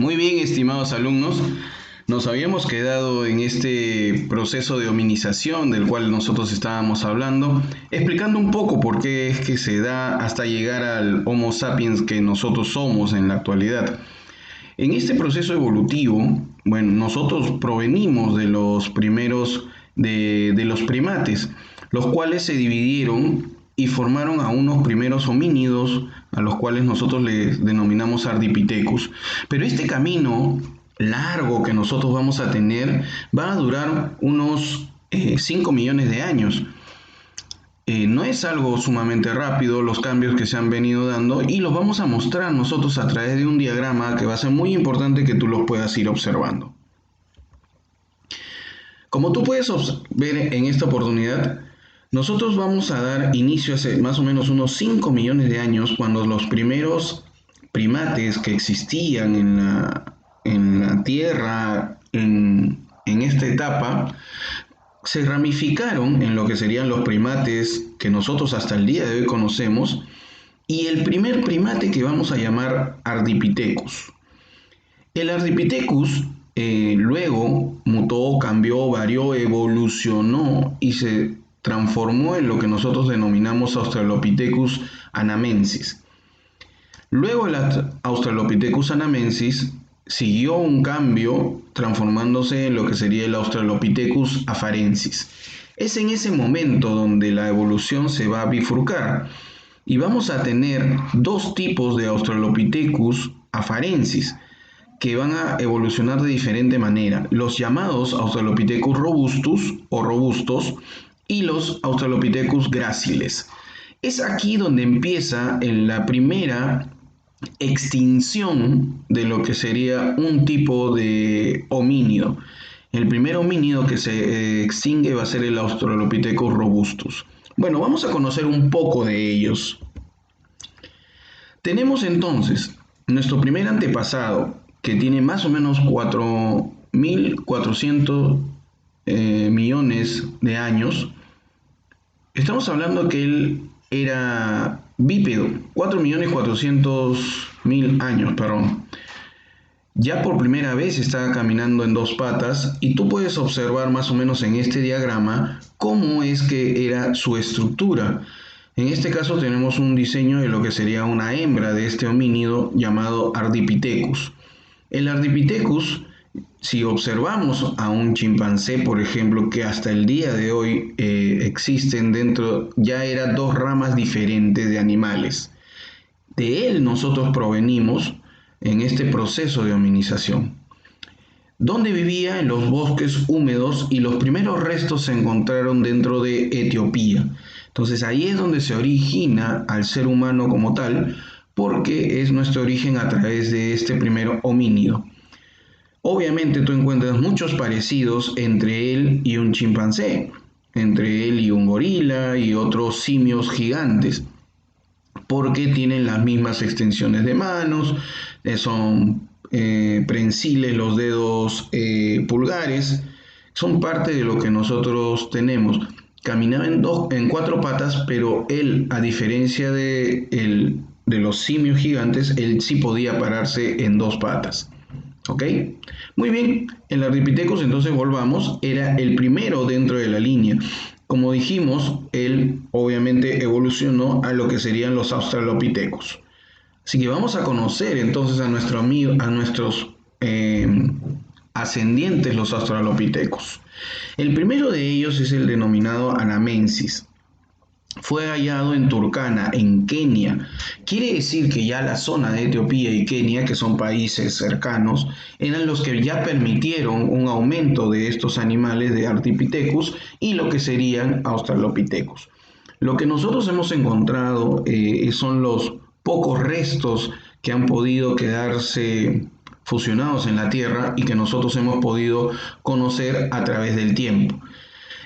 Muy bien, estimados alumnos, nos habíamos quedado en este proceso de hominización del cual nosotros estábamos hablando, explicando un poco por qué es que se da hasta llegar al Homo sapiens que nosotros somos en la actualidad. En este proceso evolutivo, bueno, nosotros provenimos de los primeros de los primates, los cuales se dividieron y formaron a unos primeros homínidos, a los cuales nosotros les denominamos Ardipithecus. Pero este camino largo que nosotros vamos a tener va a durar unos 5 millones de años. No es algo sumamente rápido los cambios que se han venido dando y los vamos a mostrar nosotros a través de un diagrama que va a ser muy importante que tú los puedas ir observando. Como tú puedes ver en esta oportunidad, nosotros vamos a dar inicio hace más o menos unos 5 millones de años cuando los primeros primates que existían en la Tierra en esta etapa se ramificaron en lo que serían los primates que nosotros hasta el día de hoy conocemos y el primer primate que vamos a llamar Ardipithecus. El Ardipithecus luego mutó, cambió, varió, evolucionó y se transformó en lo que nosotros denominamos Australopithecus anamensis. Luego el Australopithecus anamensis siguió un cambio transformándose en lo que sería el Australopithecus afarensis. Es en ese momento donde la evolución se va a bifurcar y vamos a tener dos tipos de Australopithecus afarensis que van a evolucionar de diferente manera, los llamados Australopithecus robustus o robustos y los Australopithecus gráciles. Es aquí donde empieza en la primera extinción de lo que sería un tipo de homínido. El primer homínido que se extingue va a ser el Australopithecus robustus. Bueno, vamos a conocer un poco de ellos. Tenemos entonces nuestro primer antepasado, que tiene más o menos 4.400 millones de años. Estamos hablando que él era bípedo, 4.400.000 años, perdón. Ya por primera vez estaba caminando en dos patas y tú puedes observar más o menos en este diagrama cómo es que era su estructura. En este caso tenemos un diseño de lo que sería una hembra de este homínido llamado Ardipithecus. El Ardipithecus, si observamos a un chimpancé, por ejemplo, que hasta el día de hoy existen dentro, ya eran dos ramas diferentes de animales. De él nosotros provenimos en este proceso de hominización. Donde vivía en los bosques húmedos y los primeros restos se encontraron dentro de Etiopía. Entonces ahí es donde se origina al ser humano como tal, porque es nuestro origen a través de este primer homínido. Obviamente tú encuentras muchos parecidos entre él y un chimpancé, entre él y un gorila y otros simios gigantes, porque tienen las mismas extensiones de manos, son prensiles los dedos pulgares, son parte de lo que nosotros tenemos. Caminaba en cuatro patas, pero él, a diferencia de los simios gigantes, él sí podía pararse en dos patas. ¿Ok? Muy bien, el Ardipithecus, entonces volvamos, era el primero dentro de la línea. Como dijimos, él obviamente evolucionó a lo que serían los Australopithecus. Así que vamos a conocer entonces a nuestros ascendientes, los Australopithecus. El primero de ellos es el denominado Anamensis. Fue hallado en Turkana, en Kenia. Quiere decir que ya la zona de Etiopía y Kenia, que son países cercanos, eran los que ya permitieron un aumento de estos animales de Ardipithecus y lo que serían Australopithecus. Lo que nosotros hemos encontrado son los pocos restos que han podido quedarse fusionados en la Tierra y que nosotros hemos podido conocer a través del tiempo.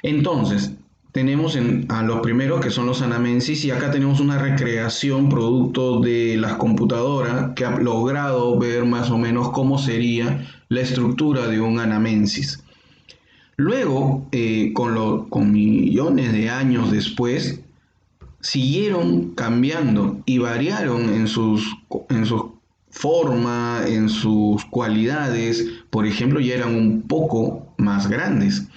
Entonces, tenemos a los primeros que son los anamensis y acá tenemos una recreación producto de las computadoras que ha logrado ver más o menos cómo sería la estructura de un anamensis. Luego, con millones de años después, siguieron cambiando y variaron en sus forma, en sus cualidades, por ejemplo, ya eran un poco más grandes.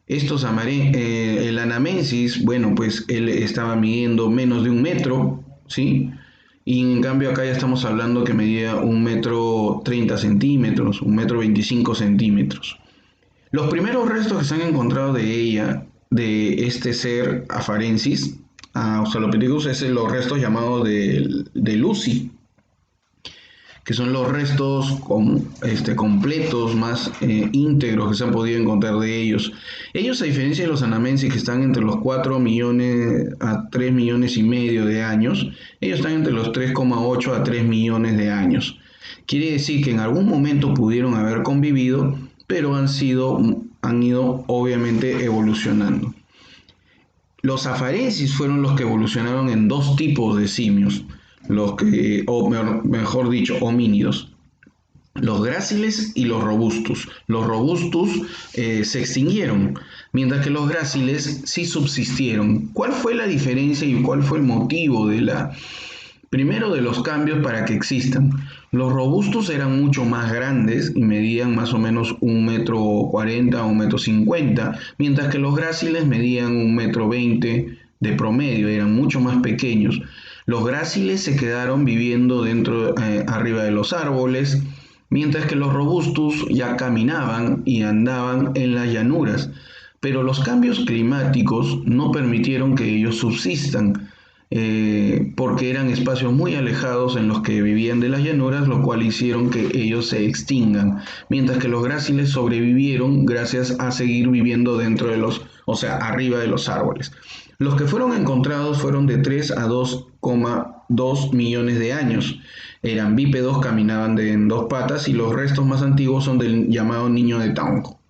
El Anamensis, bueno, pues él estaba midiendo menos de 1 metro, ¿sí? Y en cambio acá ya estamos hablando que medía 1,30 m, 1,25 m. Los primeros restos que se han encontrado de ella, de este ser Afarensis, Australopithecus, es los restos llamados de Lucy, que son los restos completos, más íntegros que se han podido encontrar de ellos. Ellos, a diferencia de los anamensis, que están entre los 4 millones a 3 millones y medio de años, ellos están entre los 3,8 a 3 millones de años. Quiere decir que en algún momento pudieron haber convivido, pero han ido obviamente evolucionando. Los afarensis fueron los que evolucionaron en dos tipos de simios, o mejor dicho, homínidos. Los gráciles y los robustus. Los robustus se extinguieron, mientras que los gráciles sí subsistieron. ¿Cuál fue la diferencia y cuál fue el motivo primero de los cambios para que existan? Los robustos eran mucho más grandes y medían más o menos 1,40 m a 1,50 m, mientras que los gráciles medían 1,20 m de promedio, eran mucho más pequeños. Los gráciles se quedaron viviendo arriba de los árboles, mientras que los robustos ya caminaban y andaban en las llanuras. Pero los cambios climáticos no permitieron que ellos subsistan, porque eran espacios muy alejados en los que vivían de las llanuras, lo cual hicieron que ellos se extingan, mientras que los gráciles sobrevivieron gracias a seguir viviendo arriba de los árboles. Los que fueron encontrados fueron de 3 a 2,2 millones de años. Eran bípedos, caminaban en dos patas, y los restos más antiguos son del llamado niño de Taungo.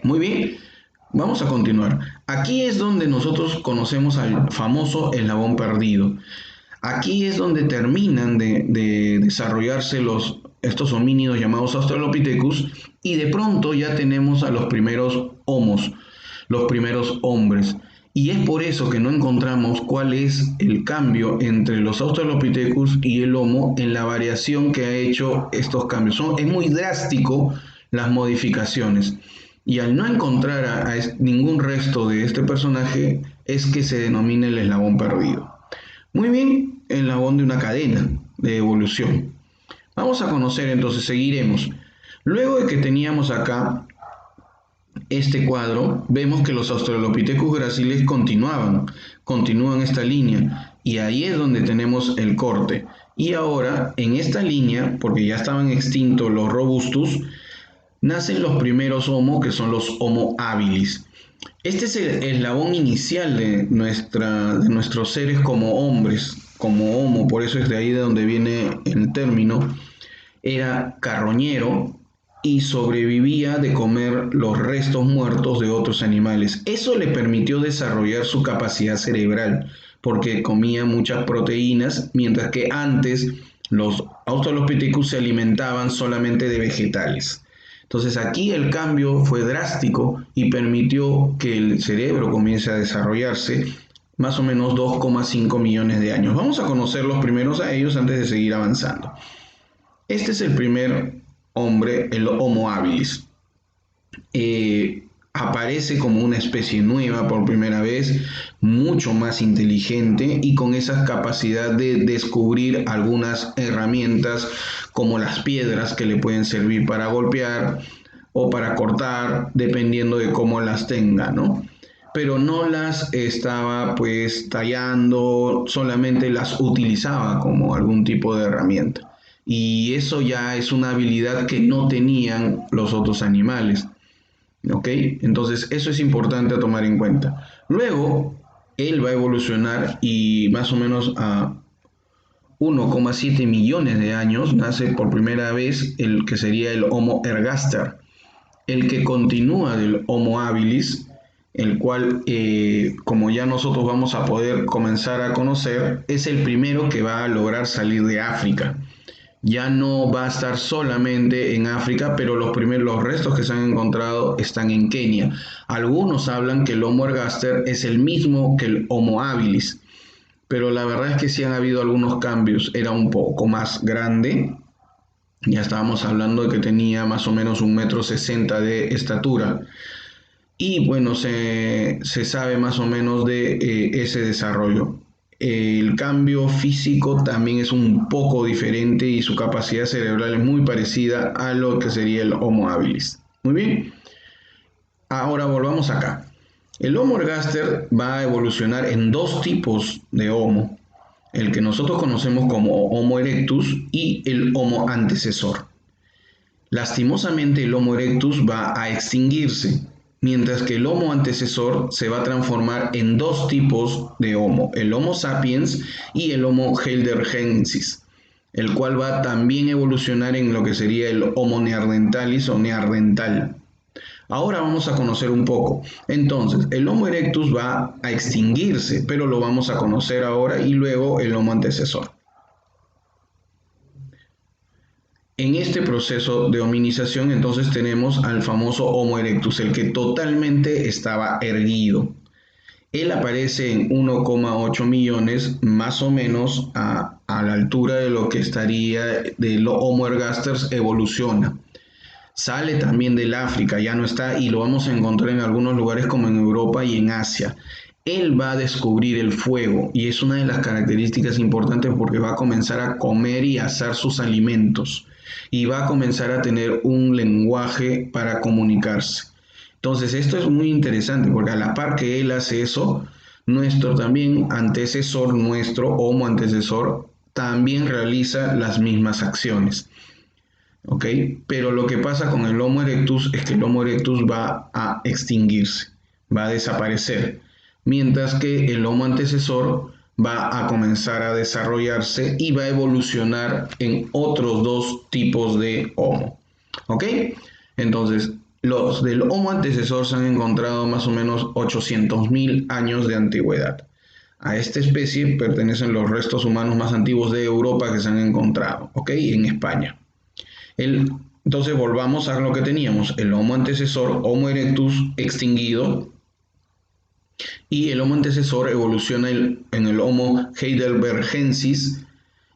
Muy bien. Vamos a continuar. Aquí es donde nosotros conocemos al famoso eslabón perdido. Aquí es donde terminan de desarrollarse estos homínidos llamados Australopithecus, y de pronto ya tenemos a los primeros homos, los primeros hombres. Y es por eso que no encontramos cuál es el cambio entre los Australopithecus y el Homo en la variación que ha hecho estos cambios. Es muy drástico las modificaciones. Y al no encontrar a ningún resto de este personaje, es que se denomina el eslabón perdido. Muy bien, el eslabón de una cadena de evolución. Vamos a conocer, entonces seguiremos. Luego de que teníamos acá este cuadro, vemos que los Australopithecus graciles continúan esta línea, y ahí es donde tenemos el corte. Y ahora, en esta línea, porque ya estaban extintos los robustus, nacen los primeros Homo, que son los Homo habilis. Este es el eslabón inicial de nuestros seres como hombres, como Homo, por eso es de ahí de donde viene el término. Era carroñero y sobrevivía de comer los restos muertos de otros animales. Eso le permitió desarrollar su capacidad cerebral, porque comía muchas proteínas, mientras que antes los Australopithecus se alimentaban solamente de vegetales. Entonces aquí el cambio fue drástico y permitió que el cerebro comience a desarrollarse más o menos 2,5 millones de años. Vamos a conocer los primeros a ellos antes de seguir avanzando. Este es el primer hombre, el Homo habilis. Aparece como una especie nueva por primera vez, mucho más inteligente y con esa capacidad de descubrir algunas herramientas como las piedras que le pueden servir para golpear o para cortar, dependiendo de cómo las tenga, ¿no? Pero no las estaba pues tallando, solamente las utilizaba como algún tipo de herramienta. Y eso ya es una habilidad que no tenían los otros animales. ¿Ok? Entonces eso es importante a tomar en cuenta. Luego, él va a evolucionar y más o menos a 1,7 millones de años nace por primera vez el que sería el Homo ergaster, el que continúa del Homo habilis, el cual, como ya nosotros vamos a poder comenzar a conocer, es el primero que va a lograr salir de África. Ya no va a estar solamente en África, pero los restos que se han encontrado están en Kenia. Algunos hablan que el Homo ergaster es el mismo que el Homo habilis, pero la verdad es que sí han habido algunos cambios. Era un poco más grande, ya estábamos hablando de que tenía más o menos 1,60 m de estatura. Y bueno, se sabe más o menos de ese desarrollo. El cambio físico también es un poco diferente y su capacidad cerebral es muy parecida a lo que sería el Homo habilis. Muy bien, ahora volvamos acá. El Homo ergaster va a evolucionar en dos tipos de Homo, el que nosotros conocemos como Homo erectus y el Homo antecesor. Lastimosamente el Homo erectus va a extinguirse, mientras que el Homo antecesor se va a transformar en dos tipos de Homo, el Homo sapiens y el Homo heidelbergensis, el cual va a también evolucionar en lo que sería el Homo neanderthalis o neandertal. Ahora vamos a conocer un poco. Entonces, el Homo erectus va a extinguirse, pero lo vamos a conocer ahora y luego el Homo antecesor. En este proceso de hominización entonces tenemos al famoso Homo erectus, el que totalmente estaba erguido. Él aparece en 1,8 millones más o menos a la altura de lo que estaría del Homo ergaster evoluciona. Sale también del África, ya no está y lo vamos a encontrar en algunos lugares como en Europa y en Asia. Él va a descubrir el fuego y es una de las características importantes porque va a comenzar a comer y a asar sus alimentos y va a comenzar a tener un lenguaje para comunicarse. Entonces esto es muy interesante porque a la par que él hace eso, nuestro también antecesor, nuestro Homo antecesor, también realiza las mismas acciones. ¿Ok? Pero lo que pasa con el Homo erectus es que el Homo erectus va a extinguirse, va a desaparecer, mientras que el Homo antecesor va a comenzar a desarrollarse y va a evolucionar en otros dos tipos de Homo. ¿Ok? Entonces, los del Homo antecesor se han encontrado más o menos 800.000 años de antigüedad. A esta especie pertenecen los restos humanos más antiguos de Europa que se han encontrado, ¿ok? En España. Entonces volvamos a lo que teníamos, el Homo antecesor, Homo erectus extinguido, y el Homo antecesor evoluciona en el Homo heidelbergensis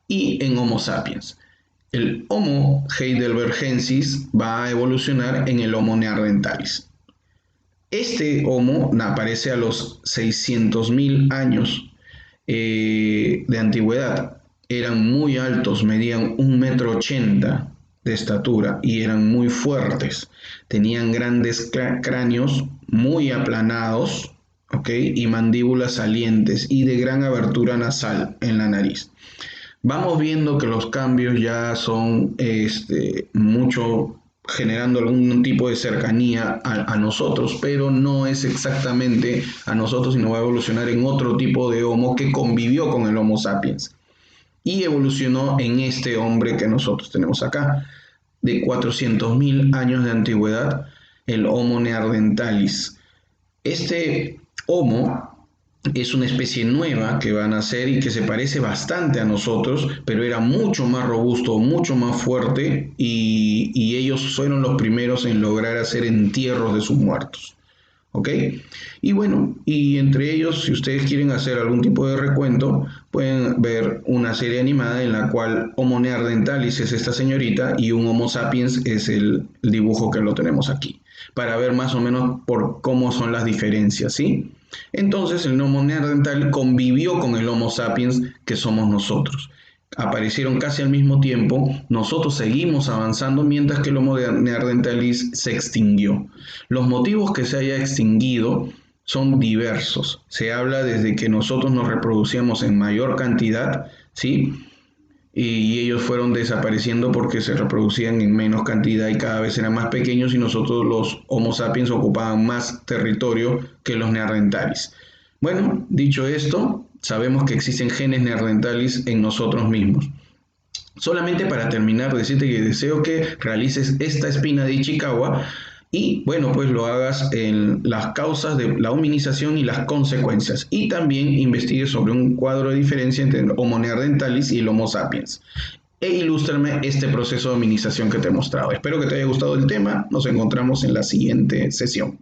y en Homo sapiens. El Homo heidelbergensis va a evolucionar en el Homo neanderthalis. Este Homo aparece a los 600.000 años de antigüedad. Eran muy altos, medían 1,80 m de estatura y eran muy fuertes. Tenían grandes cráneos muy aplanados, ¿ok? Y mandíbulas salientes y de gran abertura nasal en la nariz. Vamos viendo que los cambios ya son mucho generando algún tipo de cercanía a nosotros, pero no es exactamente a nosotros, sino va a evolucionar en otro tipo de Homo que convivió con el Homo sapiens y evolucionó en este hombre que nosotros tenemos acá, de 400.000 años de antigüedad, el Homo neanderthalis. Este Homo es una especie nueva que va a nacer y que se parece bastante a nosotros, pero era mucho más robusto, mucho más fuerte y ellos fueron los primeros en lograr hacer entierros de sus muertos. ¿Ok? Y bueno, y entre ellos, si ustedes quieren hacer algún tipo de recuento, pueden ver una serie animada en la cual Homo neanderthalis es esta señorita y un Homo sapiens es el dibujo que lo tenemos aquí, para ver más o menos por cómo son las diferencias, ¿sí? Entonces el Homo neandertal convivió con el Homo sapiens que somos nosotros. Aparecieron casi al mismo tiempo, nosotros seguimos avanzando mientras que el Homo neanderthalis se extinguió. Los motivos que se haya extinguido son diversos. Se habla desde que nosotros nos reproducíamos en mayor cantidad, ¿sí? Y ellos fueron desapareciendo porque se reproducían en menos cantidad y cada vez eran más pequeños y nosotros los Homo sapiens ocupaban más territorio que los neandertales. Bueno, dicho esto, sabemos que existen genes neandertales en nosotros mismos. Solamente para terminar, decirte que deseo que realices esta espina de Ichikawa y bueno, pues lo hagas en las causas de la hominización y las consecuencias. Y también investigues sobre un cuadro de diferencia entre el Homo neanderthalis y el Homo sapiens. E ilústrame este proceso de hominización que te he mostrado. Espero que te haya gustado el tema. Nos encontramos en la siguiente sesión.